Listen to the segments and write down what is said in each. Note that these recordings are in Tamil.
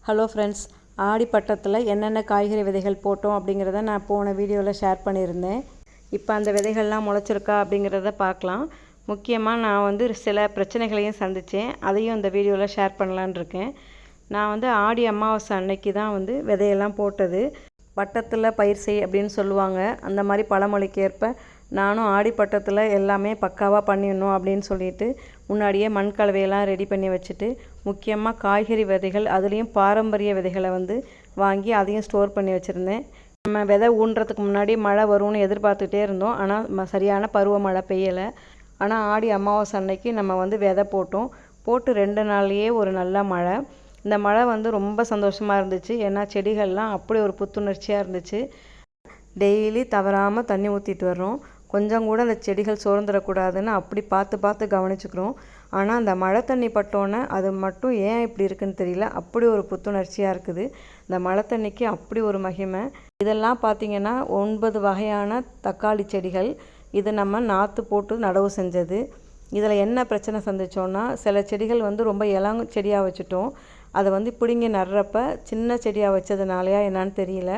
ஹலோ ஃப்ரெண்ட்ஸ், ஆடி பட்டத்தில் என்னென்ன காய்கறி விதைகள் போட்டோம் அப்படிங்கிறத நான் போன வீடியோவில் ஷேர் பண்ணியிருந்தேன். இப்போ அந்த விதைகள்லாம் முளைச்சிருக்கா அப்படிங்கிறத பார்க்கலாம். முக்கியமாக நான் சில பிரச்சனைகளையும் சந்தித்தேன். அதையும் இந்த வீடியோவில் ஷேர் பண்ணலான் இருக்கேன். நான் ஆடி அமாவாசை அன்னைக்கு தான் விதையெல்லாம் போட்டது. பட்டத்தில் பயிர் செய் அப்படின்னு சொல்லுவாங்க. அந்த மாதிரி பழமொழிக்கு ஏற்ப நானும் ஆடி பட்டத்தில் எல்லாமே பக்காவாக பண்ணிடணும் அப்படின்னு சொல்லிட்டு முன்னாடியே மண் கலவையெல்லாம் ரெடி பண்ணி வச்சுட்டு, முக்கியமாக காய்கறி விதைகள் அதுலேயும் பாரம்பரிய விதைகளை வாங்கி அதையும் ஸ்டோர் பண்ணி வச்சுருந்தேன். நம்ம விதை ஊன்றதுக்கு முன்னாடி மழை வரும்னு எதிர்பார்த்துட்டே இருந்தோம். ஆனால் சரியான பருவமழை பெய்யலை. ஆனால் ஆடி அமாவாசை அன்னைக்கு நம்ம விதை போட்டோம். போட்டு 2 நாள்லேயே ஒரு நல்ல மழை. இந்த மழை ரொம்ப சந்தோஷமாக இருந்துச்சு. ஏன்னா செடிகள்லாம் அப்படி ஒரு புத்துணர்ச்சியாக இருந்துச்சு. டெய்லி தவறாமல் தண்ணி ஊற்றிட்டு வர்றோம். கொஞ்சம் கூட அந்த செடிகள் சோர்ந்துடக்கூடாதுன்னு அப்படி பார்த்து பார்த்து கவனிச்சுக்கிறோம். ஆனால் அந்த மழை தண்ணி பட்டோன்னே அது மட்டும் ஏன் இப்படி இருக்குன்னு தெரியல, அப்படி ஒரு புத்துணர்ச்சியாக இருக்குது. இந்த மழை தண்ணிக்கு அப்படி ஒரு மகிமை. இதெல்லாம் பார்த்திங்கன்னா 9 வகையான தக்காளி செடிகள். இது நம்ம நாற்று போட்டு நடவு செஞ்சது. இதில் என்ன பிரச்சனை சந்திச்சோன்னா, சில செடிகள் ரொம்ப இளம் செடியாக வச்சுட்டோம். அதை பிடுங்கி நடுறப்ப சின்ன செடியாக வச்சதுனாலையா என்னான்னு தெரியல,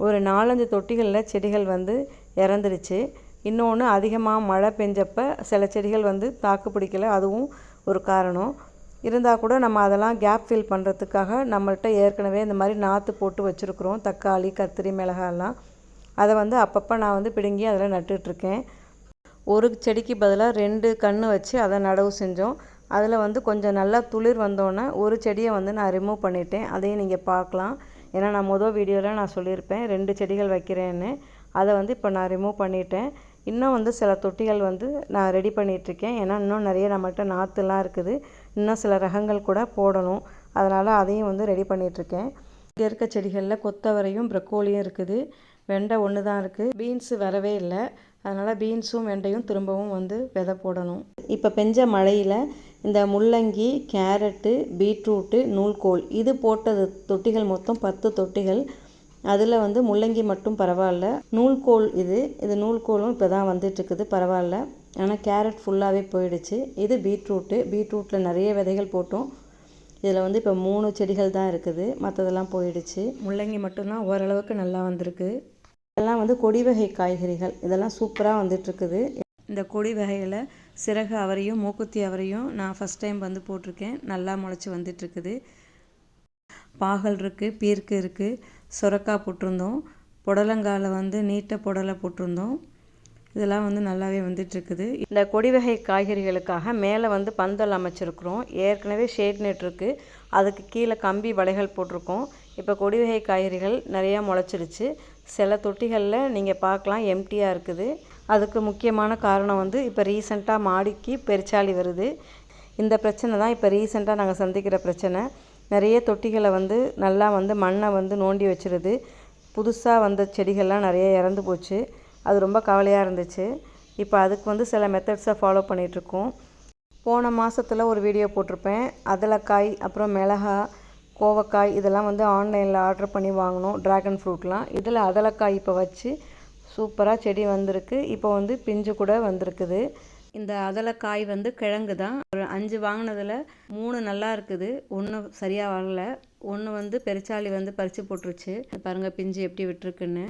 ஒரு 4-5 தொட்டிகளில் செடிகள் இறந்துருச்சு. இன்னொன்று, அதிகமாக மழை பெஞ்சப்போ சில செடிகள் தாக்கு பிடிக்கலை. அதுவும் ஒரு காரணம். இருந்தால் கூட நம்ம அதெல்லாம் கேப் ஃபில் பண்ணுறதுக்காக நம்மள்கிட்ட ஏற்கனவே இந்த மாதிரி நாற்று போட்டு வச்சுருக்குறோம். தக்காளி, கத்திரி, மிளகாயெல்லாம். அதை அப்பப்போ நான் பிடுங்கி அதில் நட்டுட்ருக்கேன். ஒரு செடிக்கு பதிலாக 2 கன்று வச்சு அதை நடவு செஞ்சோம். அதில் கொஞ்சம் நல்லா துளிர் வந்தோன்னே ஒரு செடியை நான் ரிமூவ் பண்ணிட்டேன். அதையும் நீங்கள் பார்க்கலாம். ஏன்னா நான் முதல் வீடியோவில் நான் சொல்லியிருப்பேன் 2 செடிகள் வைக்கிறேன்னு. அதை இப்போ நான் ரிமூவ் பண்ணிட்டேன். இன்னும் சில தொட்டிகள் நான் ரெடி பண்ணிகிட்ருக்கேன். ஏன்னா இன்னும் நிறைய நம்மகிட்ட நாற்றுலாம் இருக்குது. இன்னும் சில ரகங்கள் கூட போடணும். அதனால் அதையும் ரெடி பண்ணிகிட்ருக்கேன். இங்கே இருக்க செடிகளில் கொத்தவரையும் ப்ரக்கோலியும் இருக்குது. வெண்டை ஒன்று தான் இருக்குது. பீன்ஸு வரவே இல்லை. அதனால் பீன்ஸும் வெண்டையும் திரும்பவும் விதை போடணும். இப்போ பெஞ்ச மழையில் இந்த முள்ளங்கி, கேரட்டு, பீட்ரூட்டு, நூல்கோல் இது போட்டது தொட்டிகள் மொத்தம் 10 தொட்டிகள். அதில் முள்ளங்கி மட்டும் பரவாயில்ல. நூல்கோல் இது நூல்கோலும் இப்போ தான் வந்துட்டுருக்குது, பரவாயில்ல. ஆனால் கேரட் ஃபுல்லாகவே போயிடுச்சு. இது பீட்ரூட்டில் நிறைய விதைகள் போட்டோம். இதில் இப்போ 3 செடிகள் தான் இருக்குது. மற்றதெல்லாம் போயிடுச்சு. முள்ளங்கி மட்டும்தான் ஓரளவுக்கு நல்லா வந்திருக்கு. இதெல்லாம் கொடி வகை காய்கறிகள். இதெல்லாம் சூப்பராக வந்துட்டுருக்குது. இந்த கொடி வகையில் சிறகு அவரையும் மூக்குத்தி அவரையும் நான் ஃபஸ்ட் டைம் போட்டிருக்கேன். நல்லா முளைச்சி வந்துட்டுருக்குது. பாகல் இருக்குது, பீர்க்கு இருக்குது, சுரக்காய் போட்டிருந்தோம். புடலங்காயில் நீட்ட புடலை போட்டிருந்தோம். இதெல்லாம் நல்லாவே வந்துட்டுருக்குது. இந்த கொடி வகை காய்கறிகளுக்காக மேலே பந்தல் அமைச்சிருக்கிறோம். ஏற்கனவே ஷேட் நெட் இருக்குது. அதுக்கு கீழே கம்பி வலைகள் போட்டிருக்கோம். இப்போ கொடி வகை காய்கறிகள் நிறையா முளைச்சிருச்சு. சில தொட்டிகளில் நீங்கள் பார்க்கலாம் எம்டியாக இருக்குது. அதுக்கு முக்கியமான காரணம் இப்போ ரீசெண்டாக மாடிக்கு பெருச்சாளி வருது. இந்த பிரச்சனை தான் இப்போ ரீசெண்டாக நாங்கள் சந்திக்கிற பிரச்சனை. நிறைய தொட்டிகளை நல்லா மண்ணை நோண்டி வச்சிருது. புதுசாக வந்த செடிகள்லாம் நிறைய இறந்து போச்சு. அது ரொம்ப கவலையாக இருந்துச்சு. இப்போ அதுக்கு சில மெத்தட்ஸை ஃபாலோ பண்ணிகிட்ருக்கோம். போன மாதத்தில் ஒரு வீடியோ போட்டிருப்பேன். அதலக்காய், அப்புறம் மிளகாய், கோவக்காய் இதெல்லாம் ஆன்லைனில் ஆர்டர் பண்ணி வாங்கினோம். ட்ராகன் ஃப்ரூட்லாம். இதில் அதலக்காய் இப்போ வச்சு சூப்பராக செடி வந்திருக்கு. இப்போ பிஞ்சு கூட வந்திருக்குது. இந்த அதலக்காய் கிழங்கு தான். ஒரு 5 வாங்கினதில் 3 நல்லா இருக்குது. 1 சரியாக வரல. 1 பெருச்சாளி பறித்து போட்டுருச்சு. பாருங்கள் பிஞ்சு எப்படி விட்டுருக்குன்னு.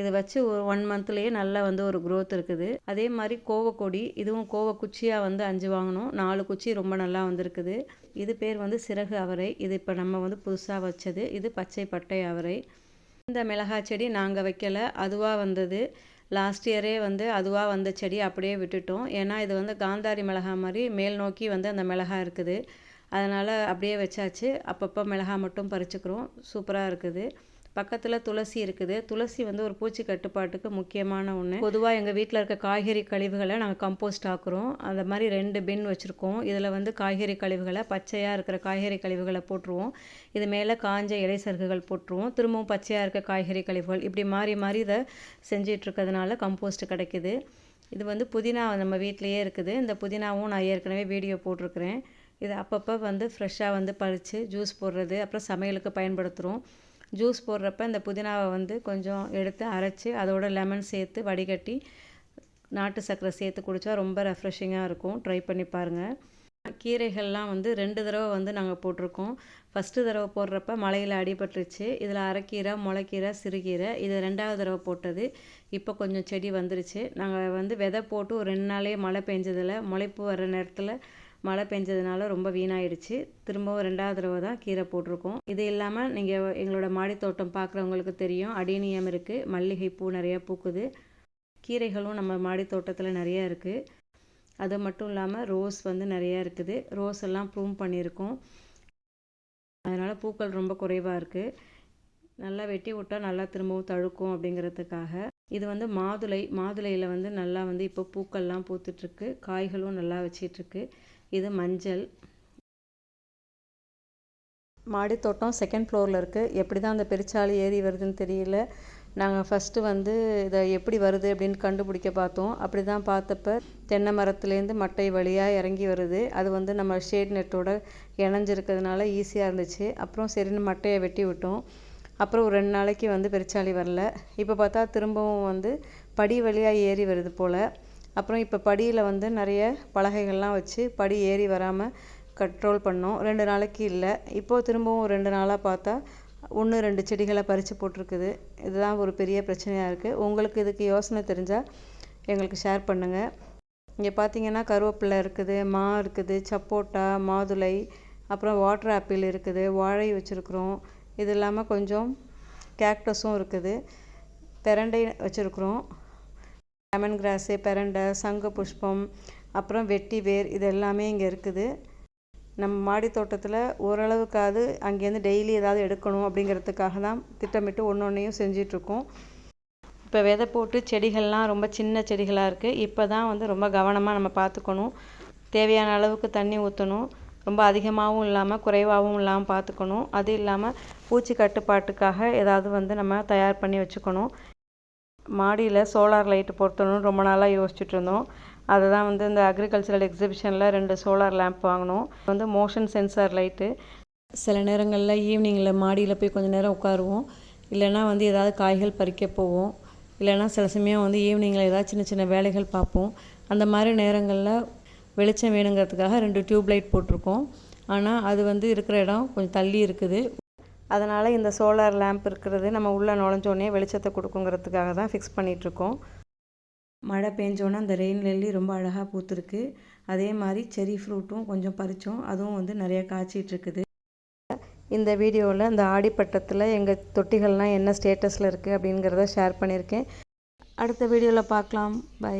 இதை வச்சு ஒரு 1 மந்த்லேயே நல்லா ஒரு க்ரோத் இருக்குது. அதே மாதிரி கோவக்கொடி, இதுவும் கோவ குச்சியாக 5 வாங்கினோம். 4 குச்சி ரொம்ப நல்லா வந்திருக்குது. இது பேர் சிறகு அவரை. இது இப்போ நம்ம புதுசாக வச்சது. இது பச்சை பட்டை அவரை. இந்த மிளகாய் செடி நாங்கள் வைக்கலை, அதுவாக வந்தது. லாஸ்ட் இயரே அதுவாக வந்த செடி அப்படியே விட்டுட்டோம். ஏன்னா இது காந்தாரி மிளகாய் மாதிரி மேல் நோக்கி அந்த மிளகாய் இருக்குது. அதனால் அப்படியே வச்சாச்சு. அப்பப்போ மிளகாய் மட்டும் பறிச்சுக்கிறோம். சூப்பராக இருக்குது. பக்கத்தில் துளசி இருக்குது. துளசி ஒரு பூச்சி கட்டுப்பாட்டுக்கு முக்கியமான ஒன்று. பொதுவாக எங்கள் வீட்டில் இருக்க காய்கறி கழிவுகளை நாங்கள் கம்போஸ்ட் ஆக்குறோம். அந்த மாதிரி 2 பின் வச்சுருக்கோம். இதில் காய்கறி கழிவுகளை, பச்சையாக இருக்கிற காய்கறி கழிவுகளை போட்டுருவோம். இது மேலே காஞ்ச இலை சருகுகள் போட்டுருவோம். திரும்பவும் பச்சையாக இருக்க காய்கறி கழிவுகள், இப்படி மாறி மாறி இதை செஞ்சிட்ருக்கிறதுனால கம்போஸ்ட் கிடைக்கிது. இது புதினா நம்ம வீட்டிலையே இருக்குது. இந்த புதினாவும் நான் ஏற்கனவே வீடியோ போட்டிருக்கிறேன். இது அப்பப்போ ஃப்ரெஷ்ஷாக பறித்து ஜூஸ் போடுறது, அப்புறம் சமையலுக்கு பயன்படுத்துகிறோம். ஜூஸ் போடுறப்ப இந்த புதினாவை கொஞ்சம் எடுத்து அரைச்சி அதோட லெமன் சேர்த்து வடிகட்டி நாட்டு சர்க்கரை சேர்த்து குடித்தா ரொம்ப ரெஃப்ரெஷிங்காக இருக்கும். ட்ரை பண்ணி பாருங்கள். கீரைகள்லாம் வந்து 2 தடவை வந்து நாங்கள் போட்டிருக்கோம். ஃபஸ்ட்டு தடவை போடுறப்ப மழையில் அடிபட்டுருச்சு. இதில் அரைக்கீரை, முளைக்கீரை, சிறுகீரை இது 2வது தடவை போட்டது. இப்போ கொஞ்சம் செடி வந்துருச்சு. நாங்கள் வந்து விதை போட்டு ஒரு 2 நாளே மழை பெஞ்சதில் முளைப்பு வர நேரத்தில் மழை பெஞ்சதுனால ரொம்ப வீணாயிடுச்சு. திரும்பவும் 2வது தடவை தான் கீரை போட்டிருக்கோம். இது இல்லாமல் நீங்கள் எங்களோட மாடித்தோட்டம் பார்க்குறவங்களுக்கு தெரியும், அடேனியம் இருக்குது, மல்லிகைப்பூ நிறையா பூக்குது. கீரைகளும் நம்ம மாடித்தோட்டத்தில் நிறையா இருக்குது. அது மட்டும் இல்லாமல் ரோஸ் வந்து நிறையா இருக்குது. ரோஸ் எல்லாம் ப்ரூன் பண்ணியிருக்கோம். அதனால் பூக்கள் ரொம்ப குறைவாக இருக்குது. நல்லா வெட்டி விட்டால் நல்லா திரும்பவும் தழுக்கும் அப்படிங்கிறதுக்காக. இது வந்து மாதுளையில் வந்து நல்லா வந்து இப்போ பூக்கள்லாம் பூத்துட்ருக்கு, காய்களும் நல்லா வச்சிட்ருக்கு. இது மஞ்சள். மாடித்தோட்டம் 2nd ஃப்ளோரில் இருக்குது. எப்படி தான் அந்த பெருச்சாளி ஏறி வருதுன்னு தெரியல. நாங்கள் ஃபஸ்ட்டு வந்து இதை எப்படி வருது அப்படின்னு கண்டுபிடிக்க பார்த்தோம். அப்படி தான் பார்த்தப்ப தென்னை மரத்துலேருந்து மட்டை வழியாக இறங்கி வருது. அது வந்து நம்ம ஷேட் நெட்டோட இணைஞ்சிருக்கிறதுனால ஈஸியாக இருந்துச்சு. அப்புறம் சரின்னு மட்டையை வெட்டி விட்டோம். அப்புறம் ஒரு 2 நாளைக்கு வந்து பெருச்சாளி வரல. இப்போ பார்த்தா திரும்பவும் வந்து படி வழியாக ஏறி வருது போல். அப்புறம் இப்போ படியில் வந்து நிறைய பலகைகள்லாம் வச்சு படி ஏறி வராமல் கண்ட்ரோல் பண்ணோம். 2 நாளைக்கு இல்லை. இப்போது திரும்பவும் 2 நாளாக பார்த்தா 1, 2 செடிகளை பறித்து போட்டிருக்குது. இதுதான் ஒரு பெரிய பிரச்சனையாக இருக்குது. உங்களுக்கு இதுக்கு யோசனை தெரிஞ்சால் எங்களுக்கு ஷேர் பண்ணுங்கள். இங்கே பார்த்தீங்கன்னா கருவேப்பிலை இருக்குது, மா இருக்குது, சப்போட்டா, மாதுளை, அப்புறம் வாட்டர் ஆப்பிள் இருக்குது, வாழை வச்சுருக்குறோம். இது இல்லாமல் கொஞ்சம் கேக்டஸும் இருக்குது, பெரண்டை வச்சுருக்குறோம். லெமன் கிராஸு, பெரண்டை, சங்கு புஷ்பம், அப்புறம் வெட்டி வேர் இது எல்லாமே இங்கே இருக்குது. நம்ம மாடி தோட்டத்தில் ஓரளவுக்காவது அங்கேருந்து டெய்லி ஏதாவது எடுக்கணும் அப்படிங்கிறதுக்காக தான் திட்டமிட்டு ஒன்றொன்றையும் செஞ்சிட்ருக்கோம். இப்போ விதை போட்டு செடிகள்லாம் ரொம்ப சின்ன செடிகளாக இருக்குது. இப்போ தான் வந்து ரொம்ப கவனமாக நம்ம பார்த்துக்கணும். தேவையான அளவுக்கு தண்ணி ஊற்றணும். ரொம்ப அதிகமாகவும் இல்லாமல் குறைவாகவும் இல்லாமல் பார்த்துக்கணும். அது இல்லாமல் பூச்சி கட்டுப்பாட்டுக்காக ஏதாவது வந்து நம்ம தயார் பண்ணி வச்சுக்கணும். மாடியில் சோலார் லைட்டு பொருத்தணும்னு ரொம்ப நாளாக யோசிச்சுட்டு இருந்தோம். அதை தான் வந்து இந்த அக்ரிகல்ச்சரல் எக்ஸிபிஷனில் 2 சோலார் லேம்ப் வாங்கினோம். வந்து மோஷன் சென்சார் லைட்டு. சில நேரங்களில் ஈவினிங்கில் மாடியில் போய் கொஞ்சம் நேரம் உட்காருவோம். இல்லைனா வந்து ஏதாவது காய்கள் பறிக்க போவோம். இல்லைனா சில சமயம் வந்து ஈவினிங்கில் ஏதாவது சின்ன சின்ன வேலைகள் பார்ப்போம். அந்த மாதிரி நேரங்களில் வெளிச்சம் வேணுங்கிறதுக்காக 2 டியூப் லைட் போட்டிருக்கோம். ஆனால் அது வந்து இருக்கிற இடம் கொஞ்சம் தள்ளி இருக்குது. அதனால் இந்த சோலார் லேம்ப் இருக்கிறது நம்ம உள்ளே நுழைஞ்சோடனே வெளிச்சத்தை கொடுக்குங்கிறதுக்காக தான் ஃபிக்ஸ் பண்ணிகிட்ருக்கோம். மழை பெஞ்சோன்னே அந்த ரெயின் லில்லி ரொம்ப அழகாக பூத்துருக்கு. அதே மாதிரி செரி ஃப்ரூட்டும் கொஞ்சம் பறித்தோம். அதுவும் வந்து நிறையா காய்ச்சிட்ருக்குது. இந்த வீடியோவில் இந்த ஆடிப்பட்டத்தில் எங்கள் தொட்டிகள்லாம் என்ன ஸ்டேட்டஸில் இருக்குது அப்படிங்கிறத ஷேர் பண்ணியிருக்கேன். அடுத்த வீடியோவில் பார்க்கலாம். பை.